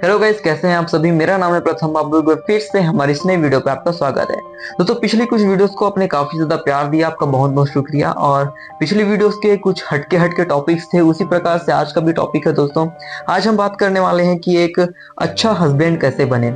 Hello guys, कैसे हैं आप सभी। मेरा नाम है प्रथम। आप लोग फिर से हमारी इस नई वीडियो पे आपका स्वागत है। दोस्तों, पिछली कुछ वीडियोस को आपने काफी ज्यादा प्यार दिया, आपका बहुत बहुत शुक्रिया। और पिछली वीडियोस के कुछ हटके टॉपिक्स थे, उसी प्रकार से आज का भी टॉपिक है दोस्तों। आज हम बात करने वाले हैं कि एक अच्छा हस्बैंड कैसे बने,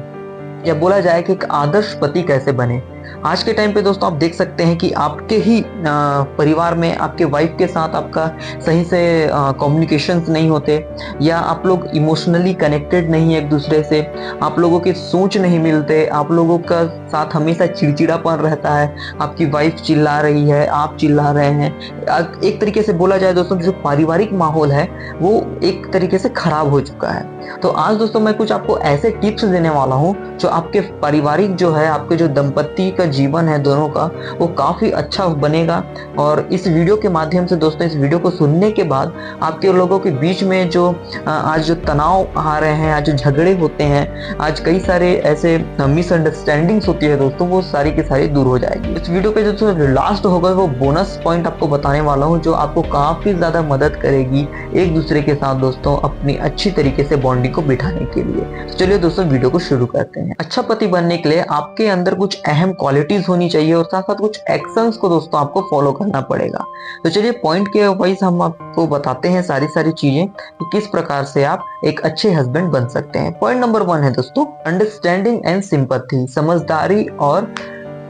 या बोला जाए कि एक आदर्श पति कैसे बने। आज के टाइम पे दोस्तों आप देख सकते हैं कि आपके ही परिवार में आपके वाइफ के साथ आपका सही से कम्युनिकेशंस नहीं होते, या आप लोग इमोशनली कनेक्टेड नहीं है एक दूसरे से, आप लोगों के सोच नहीं मिलते, आप लोगों का साथ हमेशा चिड़चिड़ापन रहता है। आपकी वाइफ चिल्ला रही है, आप चिल्ला रहे हैं। एक तरीके से बोला जाए दोस्तों, जो पारिवारिक माहौल है वो एक तरीके से खराब हो चुका है। तो आज दोस्तों मैं कुछ आपको ऐसे टिप्स देने वाला हूं जो आपके पारिवारिक जो है, आपके जो दंपति का जीवन है दोनों का, वो काफी अच्छा बनेगा। और इस वीडियो के माध्यम से दोस्तों, इस वीडियो को सुनने के बाद आपके लोगों के बीच में जो आज जो तनाव आ रहे हैं, आज जो झगड़े होते हैं, आज कई सारे ऐसे मिसअंडरस्टैंडिंग्स होती है दोस्तों, वो सारी की सारी दूर हो जाएगी। इस वीडियो पे जो लास्ट होगा वो बोनस पॉइंट आपको बताने वाला हूँ, जो आपको काफी ज्यादा मदद करेगी एक दूसरे के साथ दोस्तों अपनी अच्छी तरीके से बॉन्डिंग को बिठाने के लिए। तो चलिए दोस्तों वीडियो को शुरू करते हैं। अच्छा पति बनने के लिए आपके अंदर कुछ अहम क्वालिटीज होनी चाहिए, और साथ साथ कुछ एक्शंस को दोस्तों आपको फॉलो करना पड़ेगा। तो चलिए पॉइंट के वाइज हम आपको बताते हैं सारी चीजें कि किस प्रकार से आप एक अच्छे हस्बैंड बन सकते हैं। पॉइंट नंबर 1 है दोस्तों, अंडरस्टैंडिंग एंड सिंपैथी, समझदारी और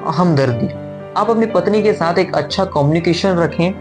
हमदर्दी। आप अपनी पत्नी के साथ एक अच्छा कम्युनिकेशन रखें,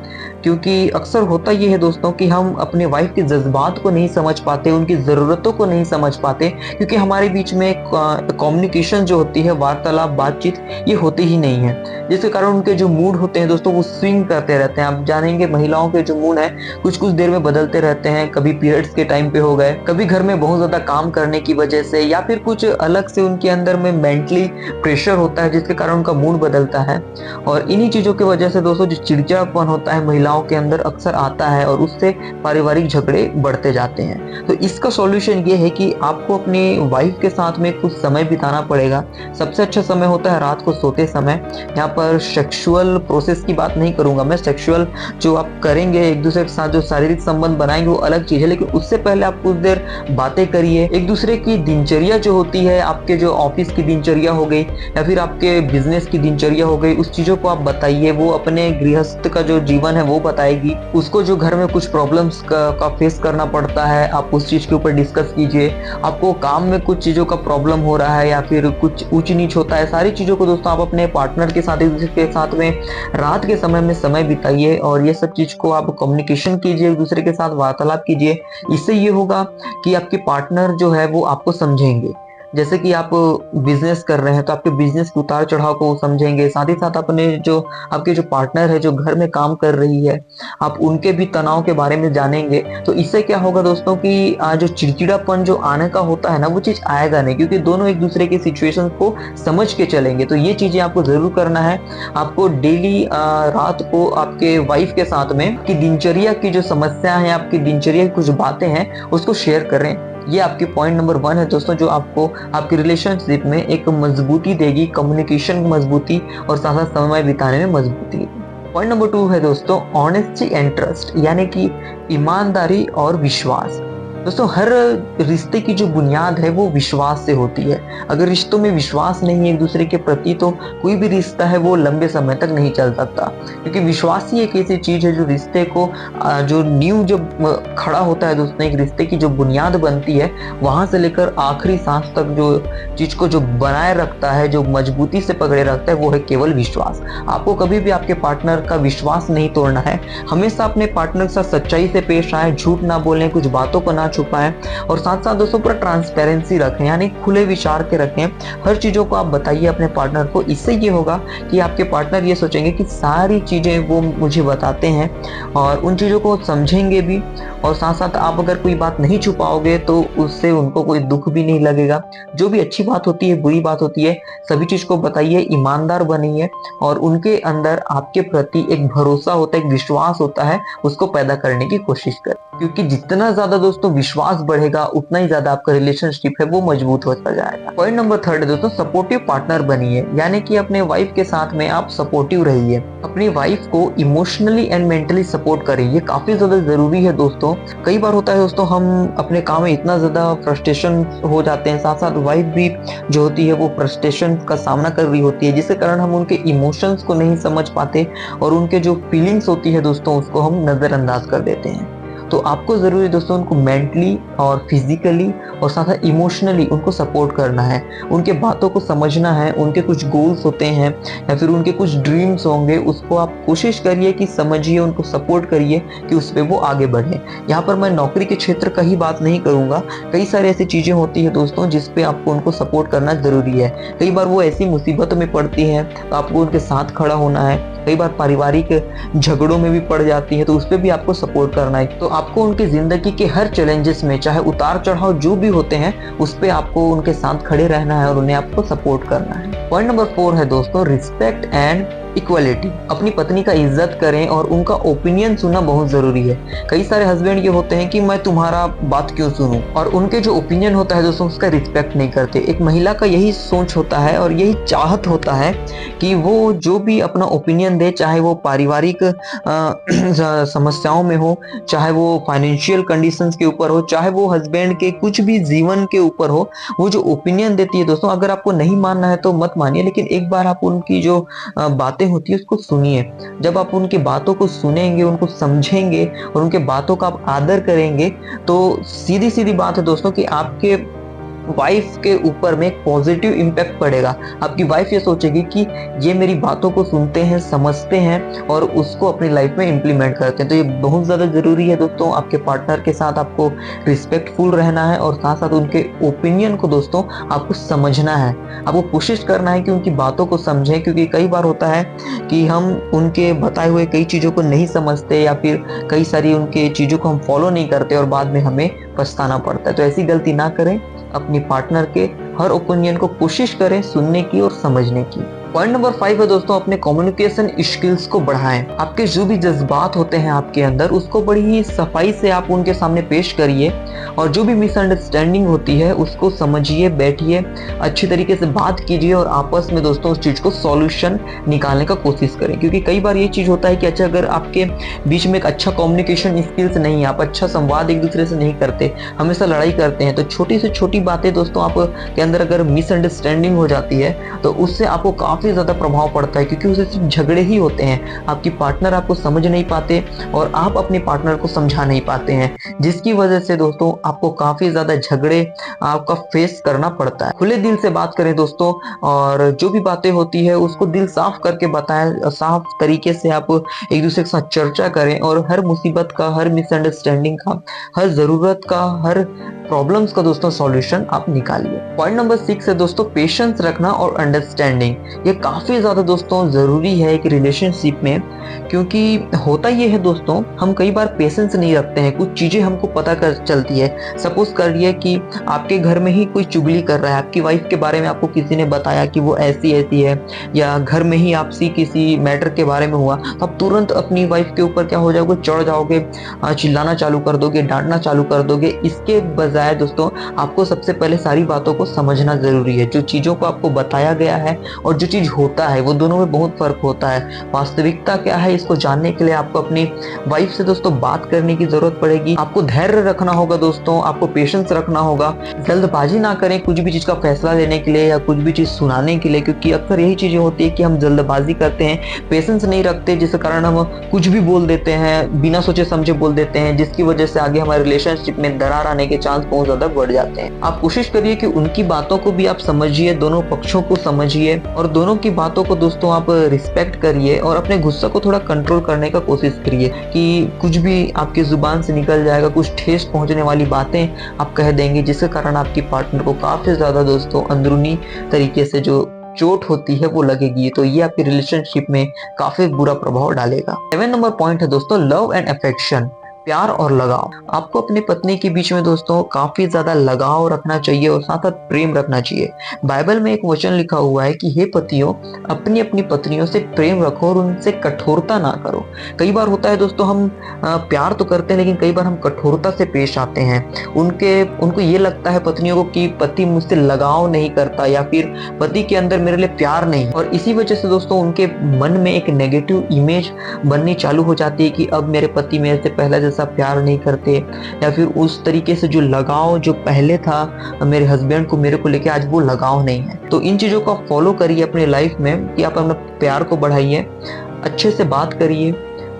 क्योंकि अक्सर होता ये है दोस्तों कि हम अपने वाइफ के जज्बात को नहीं समझ पाते, उनकी ज़रूरतों को नहीं समझ पाते, क्योंकि हमारे बीच में कम्युनिकेशन जो होती है, वार्तालाप, बातचीत, ये होती ही नहीं है। जिसके कारण उनके जो मूड होते हैं दोस्तों वो स्विंग करते रहते हैं। आप जानेंगे महिलाओं के जो मूड है कुछ कुछ देर में बदलते रहते हैं। कभी पीरियड्स के टाइम पे हो गए, कभी घर में बहुत ज़्यादा काम करने की वजह से, या फिर कुछ अलग से उनके अंदर में मेंटली प्रेशर होता है जिसके कारण उनका मूड बदलता है। और इन्हीं चीज़ों की वजह से दोस्तों जो चिड़चिड़ापन होता है महिलाओं के अंदर अक्सर आता है, और उससे पारिवारिक झगड़े बढ़ते जाते हैं। तो इसका सॉल्यूशन ये है कि आपको अपनी वाइफ के साथ में कुछ समय बिताना पड़ेगा। सबसे अच्छा समय होता है रात को सोते समय। यहाँ पर सेक्सुअल प्रोसेस की बात नहीं करूंगा मैं, सेक्सुअल जो आप करेंगे एक दूसरे के साथ, जो शारीरिक संबंध बनाएंगे वो अलग चीज है, लेकिन उससे पहले आप कुछ देर बातें करिए। एक दूसरे की दिनचर्या जो होती है, आपके जो ऑफिस की दिनचर्या हो गई या फिर आपके बिजनेस की दिनचर्या हो गई, उस चीजों को आप बताइए। वो अपने गृहस्थ का जो जीवन है वो बताएगी, उसको जो घर में कुछ प्रॉब्लम्स का फेस करना पड़ता है आप उस चीज के ऊपर डिस्कस कीजिए। आपको काम में कुछ चीजों का प्रॉब्लम हो रहा है या फिर कुछ ऊंच नीच होता है, सारी चीजों को दोस्तों आप अपने पार्टनर के साथ, एक दूसरे के साथ में रात के समय में समय बिताइए, और ये सब चीज को आप कम्युनिकेशन कीजिए, एक दूसरे के साथ वार्तालाप कीजिए। इससे ये होगा कि आपके पार्टनर जो है वो आपको समझेंगे। जैसे कि आप बिजनेस कर रहे हैं तो आपके बिजनेस के उतार चढ़ाव को वो समझेंगे, साथ ही साथ अपने जो आपके जो पार्टनर है जो घर में काम कर रही है, आप उनके भी तनाव के बारे में जानेंगे। तो इससे क्या होगा दोस्तों कि जो चिड़चिड़ापन जो आने का होता है ना, वो चीज आएगा नहीं, क्योंकि दोनों एक दूसरे की सिचुएशन को समझ के चलेंगे। तो ये चीजें आपको जरूर करना है। आपको डेली रात को आपके वाइफ के साथ में आपकी दिनचर्या की जो समस्या है, आपकी दिनचर्या की कुछ बातें हैं, उसको शेयर करें। ये आपकी पॉइंट नंबर 1 है दोस्तों, जो आपको आपकी रिलेशनशिप में एक मजबूती देगी, कम्युनिकेशन मजबूती, और साथ साथ समय बिताने में मजबूती। पॉइंट नंबर 2 है दोस्तों, ऑनेस्टी एंड ट्रस्ट, यानी कि ईमानदारी और विश्वास। दोस्तों हर रिश्ते की जो बुनियाद है वो विश्वास से होती है। अगर रिश्तों में विश्वास नहीं है एक दूसरे के प्रति, तो कोई भी रिश्ता है वो लंबे समय तक नहीं चल सकता, क्योंकि विश्वास ही एक ऐसी चीज है जो रिश्ते को जो नींव जब खड़ा होता है दोस्तों, एक रिश्ते की जो बुनियाद बनती है, वहां से लेकर आखिरी सांस तक जो चीज को जो बनाए रखता है, जो मजबूती से पकड़े रखता है, वो है केवल विश्वास। आपको कभी भी आपके पार्टनर का विश्वास नहीं तोड़ना है। हमेशा अपने पार्टनर के साथ सच्चाई से पेश आए, झूठ ना बोलें, कुछ बातों को ना छुपाएं, और साथ साथ दोस्तों पूरा ट्रांसपेरेंसी रखें, यानी खुले विचार के रखें। हर चीजों को आप बताइए अपने पार्टनर को। इससे ये होगा कि आपके पार्टनर ये सोचेंगे कि सारी चीजें वो मुझे बताते हैं, और उन चीजों को समझेंगे भी। और साथ साथ आप अगर कोई बात नहीं छुपाओगे तो उससे उनको कोई दुख भी नहीं लगेगा। जो भी अच्छी बात होती है, बुरी बात होती है, सभी चीज को बताइए, ईमानदार बनिए, और उनके अंदर आपके प्रति एक भरोसा होता है, एक विश्वास होता है, उसको पैदा करने की कोशिश करें। क्योंकि जितना ज्यादा दोस्तों विश्वास बढ़ेगा उतना ही ज्यादा आपका रिलेशनशिप है वो मजबूत होता जाएगा। पॉइंट नंबर 3 है दोस्तों, सपोर्टिव पार्टनर बनिए, यानी कि अपने वाइफ के साथ में आप सपोर्टिव रहिए, अपनी वाइफ को इमोशनली एंड मेंटली सपोर्ट करें, ये काफी ज्यादा जरूरी है दोस्तों। कई बार होता है दोस्तों हम अपने काम में इतना ज्यादा फ्रस्ट्रेशन हो जाते हैं, साथ साथ वाइफ भी जो होती है वो फ्रस्ट्रेशन का सामना कर रही होती है, जिसके कारण हम उनके इमोशंस को नहीं समझ पाते और उनके जो फीलिंग्स होती है दोस्तों उसको हम नजरअंदाज कर देते हैं। तो आपको जरूरी दोस्तों उनको मेंटली और फिजिकली और साथ साथ इमोशनली उनको सपोर्ट करना है, उनके बातों को समझना है, उनके कुछ गोल्स होते हैं या फिर उनके कुछ ड्रीम्स होंगे, उसको आप कोशिश करिए कि समझिए, उनको सपोर्ट करिए कि उस पर वो आगे बढ़े। यहाँ पर मैं नौकरी के क्षेत्र का ही बात नहीं करूंगा, कई सारी ऐसी चीजें होती है दोस्तों जिसपे आपको उनको सपोर्ट करना जरूरी है। कई बार वो ऐसी मुसीबतों में पड़ती है तो आपको उनके साथ खड़ा होना है, कई बार पारिवारिक झगड़ों में भी पड़ जाती है तो उस पर भी आपको सपोर्ट करना है। तो आपको उनकी जिंदगी के हर चैलेंजेस में चाहे उतार चढ़ाव जो भी होते हैं उस पे आपको उनके साथ खड़े रहना है और उन्हें आपको सपोर्ट करना है। पॉइंट नंबर 4 है दोस्तों, रिस्पेक्ट एंड इक्वलिटी। अपनी पत्नी का इज्जत करें और उनका ओपिनियन सुनना बहुत जरूरी है। कई सारे हस्बैंड ये होते हैं कि मैं तुम्हारा बात क्यों सुनूं, और उनके जो ओपिनियन होता है दोस्तों उसका रिस्पेक्ट नहीं करते। एक महिला का यही सोच होता है और यही चाहत होता है कि वो जो भी अपना ओपिनियन दे, चाहे वो पारिवारिक समस्याओं में हो, चाहे वो फाइनेंशियल कंडीशंस के ऊपर हो, चाहे वो हस्बैंड के कुछ भी जीवन के ऊपर हो, वो जो ओपिनियन देती है दोस्तों, अगर आपको नहीं मानना है तो मत मानिए, लेकिन एक बार आप उनकी जो बातें होती है उसको सुनिए। जब आप उनकी बातों को सुनेंगे, उनको समझेंगे और उनके बातों का आप आदर करेंगे तो सीधी सीधी बात है दोस्तों कि आपके वाइफ के ऊपर में एक पॉजिटिव इम्पैक्ट पड़ेगा। आपकी वाइफ ये सोचेगी कि ये मेरी बातों को सुनते हैं, समझते हैं और उसको अपनी लाइफ में इम्प्लीमेंट करते हैं। तो ये बहुत ज़्यादा ज़रूरी है दोस्तों, आपके पार्टनर के साथ आपको रिस्पेक्टफुल रहना है और साथ साथ उनके ओपिनियन को दोस्तों आपको समझना है। आपको कोशिश करना है कि उनकी बातों को समझें, क्योंकि कई बार होता है कि हम उनके बताए हुए कई चीज़ों को नहीं समझते या फिर कई सारी उनके चीज़ों को हम फॉलो नहीं करते और बाद में हमें पछताना पड़ता है। तो ऐसी गलती ना करें, अपनी पार्टनर के हर ओपिनियन को कोशिश करें सुनने की और समझने की। पॉइंट नंबर 5 है दोस्तों, अपने कम्युनिकेशन स्किल्स को बढ़ाएं। आपके जो भी जज्बात होते हैं आपके अंदर उसको बड़ी ही सफाई से आप उनके सामने पेश करिए और जो भी मिसअंडरस्टैंडिंग होती है उसको समझिए, बैठिए, अच्छी तरीके से बात कीजिए और आपस में दोस्तों उस चीज को सॉल्यूशन निकालने का कोशिश करें। क्योंकि कई बार ये चीज होता है कि अच्छा अगर आपके बीच में एक अच्छा कम्युनिकेशन स्किल्स नहीं है, आप अच्छा संवाद एक दूसरे से नहीं करते, हमेशा लड़ाई करते हैं, तो छोटी से छोटी बातें दोस्तों आप के अंदर अगर मिसअंडरस्टैंडिंग हो जाती है तो उससे आपको काफी ज्यादा प्रभाव पड़ता है, क्योंकि उससे सिर्फ झगड़े ही होते हैं। आपकी पार्टनर आपको समझ नहीं पाते और आप अपने पार्टनर को समझा नहीं पाते हैं, जिसकी वजह से दोस्तों आपको काफी ज्यादा झगड़े आपका फेस करना पड़ता है। खुले दिल से बात करें दोस्तों और जो भी बातें होती है उसको दिल साफ करके बताएं, साफ तरीके से आप एक दूसरे के साथ चर्चा करें और हर मुसीबत का, हर मिसअंडरस्टैंडिंग का, हर जरूरत का, हर प्रॉब्लम्स का दोस्तों सॉल्यूशन आप निकालिए। पॉइंट नंबर 6 है दोस्तों, पेशेंस रखना और अंडरस्टैंडिंग। ये काफी ज्यादा दोस्तों जरूरी है एक रिलेशनशिप में, क्योंकि होता ये है दोस्तों हम कई बार पेशेंस नहीं रखते हैं, कुछ चीजें हमको पता कर चलती है। सपोज करिए कि आपके घर में ही कोई चुगली कर रहा है, आपकी वाइफ के बारे में आपको किसी ने बताया कि वो ऐसी ऐसी है, या घर में ही आपसी किसी मैटर के बारे में हुआ, तो आप तुरंत अपनी वाइफ के ऊपर क्या हो जाओगे, चढ़ जाओगे, चिल्लाना चालू कर दोगे, डांटना चालू कर दोगे। इसके बजाय दोस्तों आपको सबसे पहले सारी बातों को समझना जरूरी है। जो चीजों को आपको बताया गया है और जो चीज होता है वो दोनों में बहुत फर्क होता है। वास्तविकता क्या है इसको जानने के लिए आपको अपनी वाइफ से दोस्तों बात करने की जरूरत पड़ेगी। आपको धैर्य रखना होगा दोस्तों, आपको पेशेंस रखना होगा, जल्दबाजी ना करें कुछ भी चीज का फैसला लेने के लिए या कुछ भी चीज सुनाने के लिए, क्योंकि अक्सर यही चीजें होती है कि हम जल्दबाजी करते हैं, पेशेंस नहीं रखते, जिसके कारण हम कुछ भी बोल देते हैं, बिना सोचे समझे बोल देते हैं, जिसकी वजह से आगे हमारे रिलेशनशिप में दरार आने के चांस बहुत ज्यादा बढ़ जाते हैं। आप कोशिश करिए कि उनकी बातों को भी आप समझिए, दोनों पक्षों को समझिए और दोनों की बातों को दोस्तों आप रिस्पेक्ट करिए और अपने गुस्सा को थोड़ा कंट्रोल करने का कोशिश करिए कि कुछ भी आपकी जुबान से निकल जाएगा, कुछ ठेस पहुंचने वाली बातें आप कह देंगे, जिसके कारण आपकी पार्टनर को काफी ज्यादा दोस्तों अंदरूनी तरीके से जो चोट होती है वो लगेगी। तो ये आपकी रिलेशनशिप में काफी बुरा प्रभाव डालेगा। 7 नंबर पॉइंट है दोस्तों, लव एंड अफेक्शन। प्यार और लगाव। आपको अपनी पत्नी के बीच में दोस्तों काफी ज्यादा लगाव रखना चाहिए और साथ साथ प्रेम रखना चाहिए। बाइबल में एक वचन लिखा हुआ है कि हे पतियों, अपनी अपनी पत्नियों से प्रेम रखो और उनसे कठोरता ना करो। कई बार होता है दोस्तों, हम प्यार तो करते हैं लेकिन कई बार हम कठोरता से पेश आते हैं। उनको ये लगता है पत्नियों को कि पति मुझसे लगाव नहीं करता या फिर पति के अंदर मेरे लिए प्यार नहीं, और इसी वजह से दोस्तों उनके मन में एक नेगेटिव इमेज बननी चालू हो जाती है कि अब मेरे पति मेरे से पहले जैसा प्यार नहीं करते, या फिर उस तरीके से जो लगाव जो पहले था मेरे हस्बैंड को मेरे को लेके आज वो लगाव नहीं है। तो इन चीजों को आप फॉलो करिए अपने लाइफ में कि आप अपना प्यार को बढ़ाइए, अच्छे से बात करिए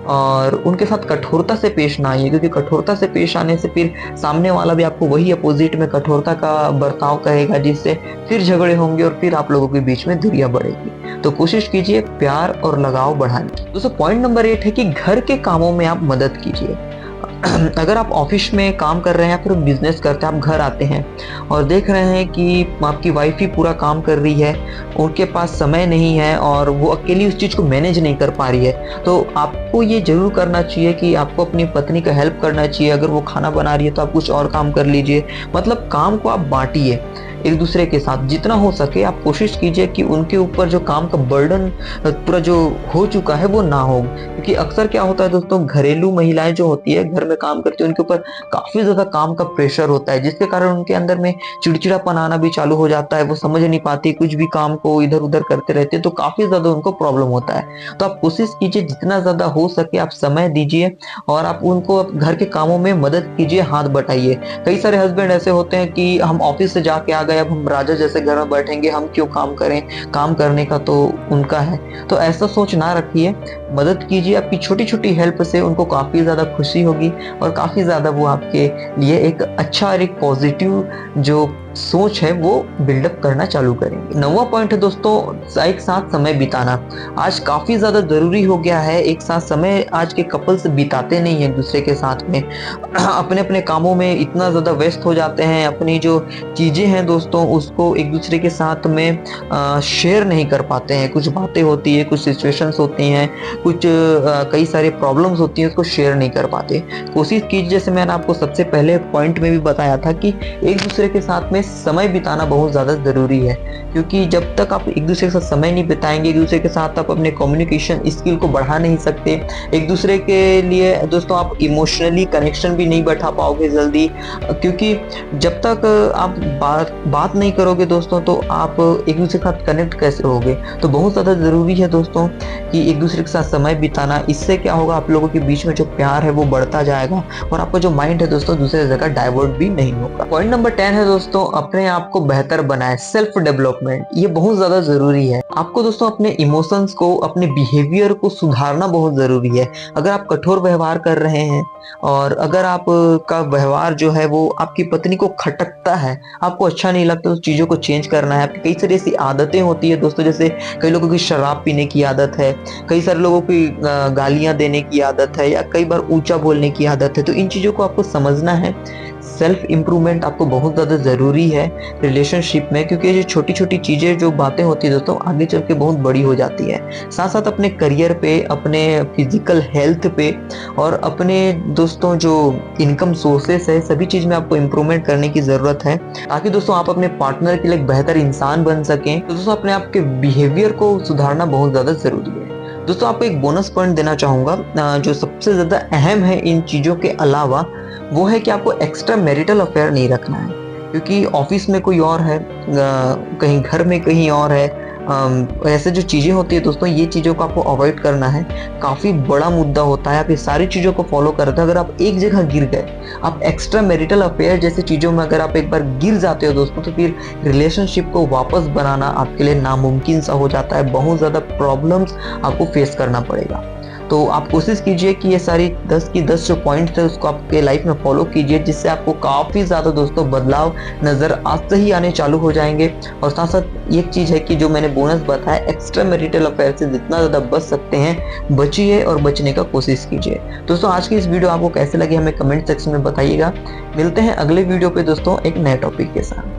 और उनके साथ कठोरता से पेश ना आइए, क्योंकि कठोरता से पेश आने से फिर सामने वाला भी आपको वही अपोजिट में कठोरता का बर्ताव करेगा, जिससे फिर झगड़े होंगे और फिर आप लोगों के बीच में दूरियां बढ़ेगी। तो कोशिश कीजिए प्यार और लगाव बढ़ाने की। दोस्तों पॉइंट नंबर 8 है कि घर के कामों में आप मदद कीजिए। अगर आप ऑफिस में काम कर रहे हैं या फिर बिजनेस करते हैं, आप घर आते हैं और देख रहे हैं कि आपकी वाइफ ही पूरा काम कर रही है, उनके पास समय नहीं है और वो अकेली उस चीज़ को मैनेज नहीं कर पा रही है, तो आपको ये जरूर करना चाहिए कि आपको अपनी पत्नी का हेल्प करना चाहिए। अगर वो खाना बना रही है तो आप कुछ और काम कर लीजिए, मतलब काम को आप बांटिए एक दूसरे के साथ। जितना हो सके आप कोशिश कीजिए कि उनके ऊपर जो काम का बर्डन पूरा जो हो चुका है वो ना हो, क्योंकि अक्सर क्या होता है दोस्तों, घरेलू महिलाएं जो होती है घर में काम करती है उनके ऊपर काफी ज्यादा काम का प्रेशर होता है, जिसके कारण उनके अंदर में चिड़चिड़ापन आना भी चालू हो जाता है। वो समझ नहीं पाती, कुछ भी काम को इधर उधर करते रहते हैं, तो काफी ज्यादा उनको प्रॉब्लम होता है। तो आप कोशिश कीजिए जितना ज्यादा हो सके आप समय दीजिए और आप उनको घर के कामों में मदद कीजिए, हाथ बटाइए। कई सारे हस्बैंड ऐसे होते हैं कि हम ऑफिस से जाके आ गए, अब हम राजा जैसे घर में बैठेंगे, हम क्यों काम करें, काम करने का तो उनका है। तो ऐसा सोच ना रखिए, मदद कीजिए। आपकी छोटी छोटी हेल्प से उनको काफी ज्यादा खुशी होगी और काफी ज्यादा वो आपके लिए एक अच्छा और एक पॉजिटिव जो सोच है वो बिल्डअप करना चालू करेंगे। 9वां पॉइंट है दोस्तों, एक साथ समय बिताना। आज काफी ज्यादा जरूरी हो गया है एक साथ समय। आज के कपल्स बिताते नहीं है एक दूसरे के साथ में, अपने अपने कामों में इतना ज्यादा व्यस्त हो जाते हैं, अपनी जो चीजें हैं दोस्तों उसको एक दूसरे के साथ में शेयर नहीं कर पाते हैं। कुछ बातें होती है, कुछ सिचुएशंस होती हैं, कुछ कई सारे प्रॉब्लम्स होती हैं, उसको शेयर नहीं कर पाते। कोशिश कीजिए, जैसे मैंने आपको सबसे पहले पॉइंट में भी बताया था कि एक दूसरे के साथ में समय बिताना बहुत ज़्यादा ज़रूरी है, क्योंकि जब तक आप एक दूसरे के साथ समय नहीं बिताएंगे, एक दूसरे के साथ आप अपने कम्युनिकेशन स्किल को बढ़ा नहीं सकते। एक दूसरे के लिए दोस्तों आप इमोशनली कनेक्शन भी नहीं बैठा पाओगे जल्दी, क्योंकि जब तक आप बात नहीं करोगे दोस्तों तो आप एक दूसरे के साथ कनेक्ट कैसे होगे। तो बहुत ज़्यादा ज़रूरी है दोस्तों कि एक दूसरे के साथ समय बिताना। इससे क्या होगा, आप लोगों के बीच में जो प्यार है वो बढ़ता जाएगा और आपका जो माइंड है दोस्तों दूसरे जगह डाइवर्ट भी नहीं होगा। पॉइंट नंबर 10 है दोस्तों, अपने आप को बेहतर बनाए, सेल्फ डेवलपमेंट। ये बहुत ज्यादा जरूरी है। आपको दोस्तों अपने इमोशंस को, अपने बिहेवियर को सुधारना बहुत जरूरी है। अगर आप कठोर व्यवहार कर रहे हैं और अगर आप का व्यवहार जो है वो आपकी पत्नी को खटकता है, आपको अच्छा नहीं लगता, तो चीजों को चेंज करना है। कई सारी ऐसी आदतें होती है दोस्तों, जैसे कई लोगों की शराब पीने की आदत है, कई सारे लोगों की गालियां देने की आदत है, या कई बार ऊंचा बोलने की आदत है। तो इन चीजों को आपको समझना है। सेल्फ इम्प्रूवमेंट आपको बहुत ज़्यादा ज़रूरी है रिलेशनशिप में, क्योंकि ये छोटी छोटी चीज़ें जो बातें होती है दोस्तों आगे चल के बहुत बड़ी हो जाती है। साथ साथ अपने करियर पे, अपने फिजिकल हेल्थ पे और अपने दोस्तों जो इनकम सोर्सेस है, सभी चीज़ में आपको इम्प्रूवमेंट करने की ज़रूरत है, ताकि दोस्तों आप अपने पार्टनर के लिए एक बेहतर इंसान बन सकें। तो दोस्तों अपने आप के बिहेवियर को सुधारना बहुत ज़्यादा ज़रूरी है। दोस्तों आपको एक बोनस पॉइंट देना चाहूँगा जो सबसे ज़्यादा अहम है इन चीज़ों के अलावा, वो है कि आपको एक्स्ट्रा मैरिटल अफेयर नहीं रखना है, क्योंकि ऑफिस में कोई और है, कहीं घर में कहीं और है। ऐसे जो चीज़ें होती है दोस्तों, ये चीज़ों को आपको अवॉइड करना है। काफ़ी बड़ा मुद्दा होता है। आप ये सारी चीज़ों को फॉलो करते हैं, अगर आप एक जगह गिर गए, आप एक्स्ट्रा मैरिटल अफेयर जैसी चीज़ों में अगर आप एक बार गिर जाते हो दोस्तों, तो फिर रिलेशनशिप को वापस बनाना आपके लिए नामुमकिन सा हो जाता है। बहुत ज़्यादा प्रॉब्लम्स आपको फेस करना पड़ेगा। तो आप कोशिश कीजिए कि ये सारी 10 की 10 जो पॉइंट्स है उसको आपके लाइफ में फॉलो कीजिए, जिससे आपको काफ़ी ज़्यादा दोस्तों बदलाव नज़र आते ही आने चालू हो जाएंगे। और साथ साथ एक चीज़ है कि जो मैंने बोनस बताया, एक्स्ट्रा मैरिटल अफेयर से जितना ज़्यादा बच सकते हैं बचिए और बचने का कोशिश कीजिए। दोस्तों आज की इस वीडियो आपको कैसे लगी हमें कमेंट सेक्शन में बताइएगा। मिलते हैं अगले वीडियो पे दोस्तों एक नए टॉपिक के साथ।